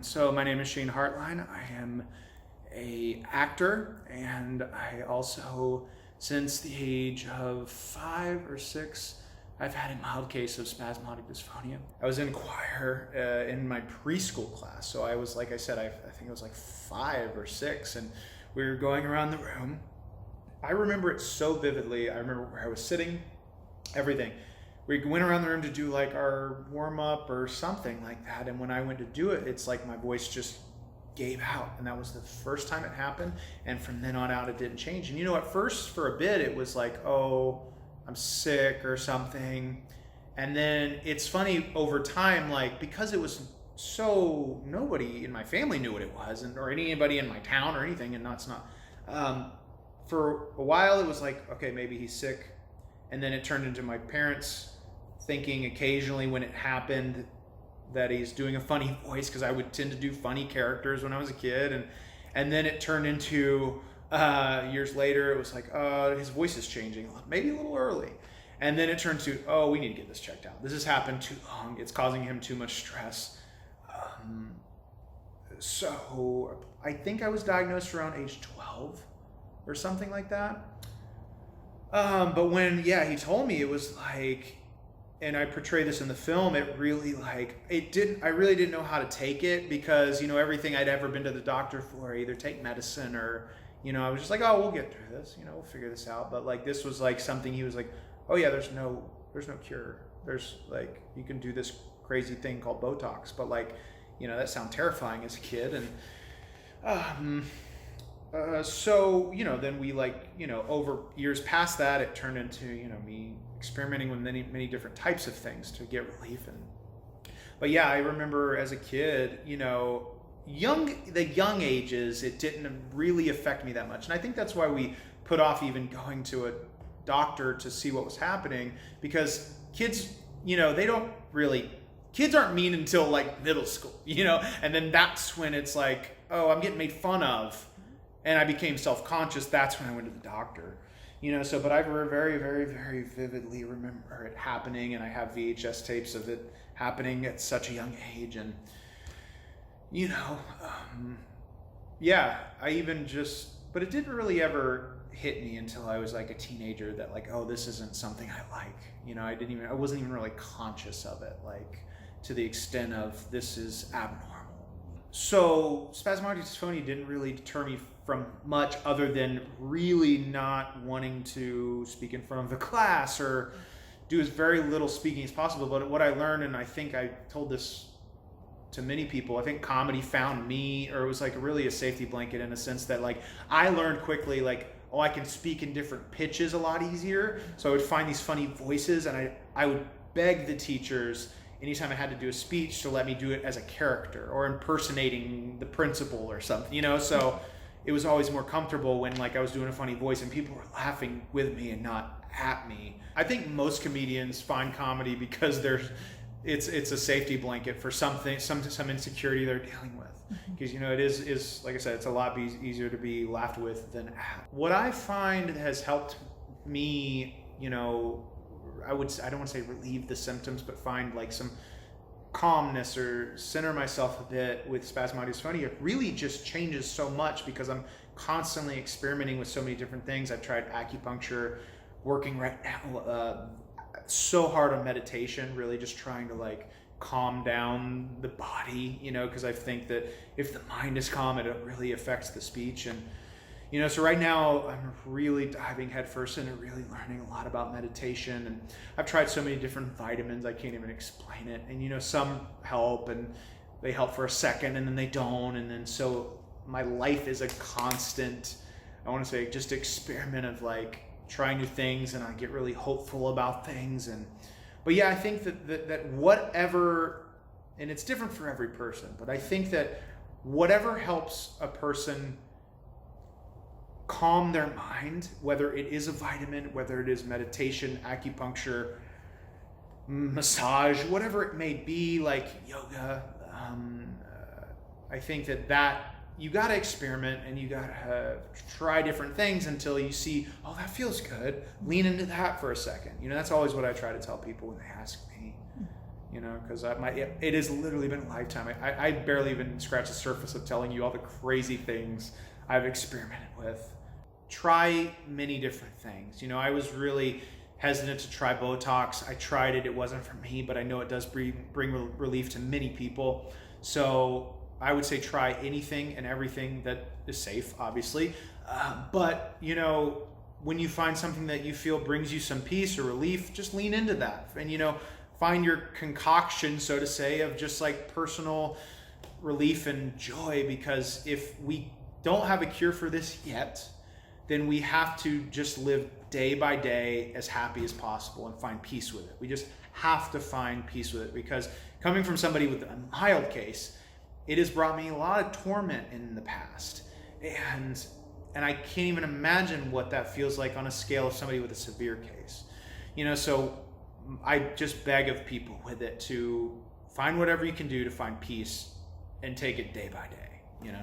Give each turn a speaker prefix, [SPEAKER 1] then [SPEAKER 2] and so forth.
[SPEAKER 1] So my name is Shane Hartline. I am a actor, and I also, since the age of 5 or 6, I've had a mild case of spasmodic dysphonia. I was in choir in my preschool class, so I was, like I said, I think it was like 5 or 6, and we were going around the room. I remember it so vividly. I remember where I was sitting, everything. We went around the room to do like our warm-up or something like that, and when I went to do it, it's like my voice just gave out, and that was the first time it happened, and from then on out it didn't change. And you know, at first for a bit it was like, oh, I'm sick or something, and then it's funny over time, like, because it was so, nobody in my family knew what it was, and or anybody in my town or anything, and it's not for a while it was like, okay, maybe he's sick, and then it turned into my parents thinking occasionally when it happened that he's doing a funny voice, because I would tend to do funny characters when I was a kid, and then it turned into years later it was like, his voice is changing, maybe a little early, and then it turned to, oh, we need to get this checked out. This has happened too long. It's causing him too much stress. So I think I was diagnosed around age 12 or something like that. But when, he told me, it was like, and I portray this in the film, it really I really didn't know how to take it, because, you know, everything I'd ever been to the doctor for, either take medicine or, you know, I was just like, oh, we'll get through this, you know, we'll figure this out. But like, this was like something he was like, oh yeah, there's no cure. There's like, you can do this crazy thing called Botox, but like, you know, that sounded terrifying as a kid. And, so, you know, then we over years past that, it turned into, you know, me experimenting with many different types of things to get relief. But yeah, I remember as a kid, you know, the young ages, it didn't really affect me that much. And I think that's why we put off even going to a doctor to see what was happening, because kids, you know, kids aren't mean until like middle school, you know, and then that's when it's like, oh, I'm getting made fun of. And I became self-conscious. That's when I went to the doctor, you know. So, but I very, very, very vividly remember it happening, and I have VHS tapes of it happening at such a young age. And, you know, but it didn't really ever hit me until I was like a teenager that like, oh, this isn't something I like. You know, I wasn't even really conscious of it, like to the extent of this is abnormal. So spasmodic dysphonia didn't really deter me from much, other than really not wanting to speak in front of the class or do as very little speaking as possible. But what I learned, and I think I told this to many people, I think comedy found me, or it was like really a safety blanket in a sense that like I learned quickly, like, oh, I can speak in different pitches a lot easier. So I would find these funny voices, and I would beg the teachers anytime I had to do a speech to let me do it as a character or impersonating the principal or something, you know. So it was always more comfortable when like I was doing a funny voice and people were laughing with me and not at me. I think most comedians find comedy because it's a safety blanket for some insecurity they're dealing with. Because, you know, it is like I said, it's a lot easier to be laughed with than at. What I find has helped me, you know, I don't want to say relieve the symptoms, but find like some calmness or center myself a bit with spasmodic dysphonia. It really just changes so much because I'm constantly experimenting with so many different things. I've tried acupuncture, working right now so hard on meditation, really just trying to like calm down the body, you know, because I think that if the mind is calm, it really affects the speech. And you know, so right now I'm really diving headfirst into really learning a lot about meditation, and I've tried so many different vitamins I can't even explain it. And you know, some help and they help for a second and then they don't, and then so my life is a constant, I want to say, just experiment of like trying new things, and I get really hopeful about things. But yeah, I think that whatever, and it's different for every person, but I think that whatever helps a person calm their mind, whether it is a vitamin, whether it is meditation, acupuncture, massage, whatever it may be, like yoga, I think that you got to experiment and you got to try different things until you see, oh, that feels good. Lean into that for a second. You know, that's always what I try to tell people when they ask me, you you know, because it has literally been a lifetime. I barely even scratch the surface of telling you all the crazy things I've experimented with. Try many different things. You know, I was really hesitant to try Botox. I tried it. It wasn't for me, but I know it does bring relief to many people. So I would say try anything and everything that is safe, obviously. But, you know, when you find something that you feel brings you some peace or relief, just lean into that. And, you know, find your concoction, so to say, of just like personal relief and joy. Because if we don't have a cure for this yet, then we have to just live day by day as happy as possible and find peace with it. We just have to find peace with it, because coming from somebody with a mild case, it has brought me a lot of torment in the past. And I can't even imagine what that feels like on a scale of somebody with a severe case. You know, so I just beg of people with it to find whatever you can do to find peace and take it day by day, you know.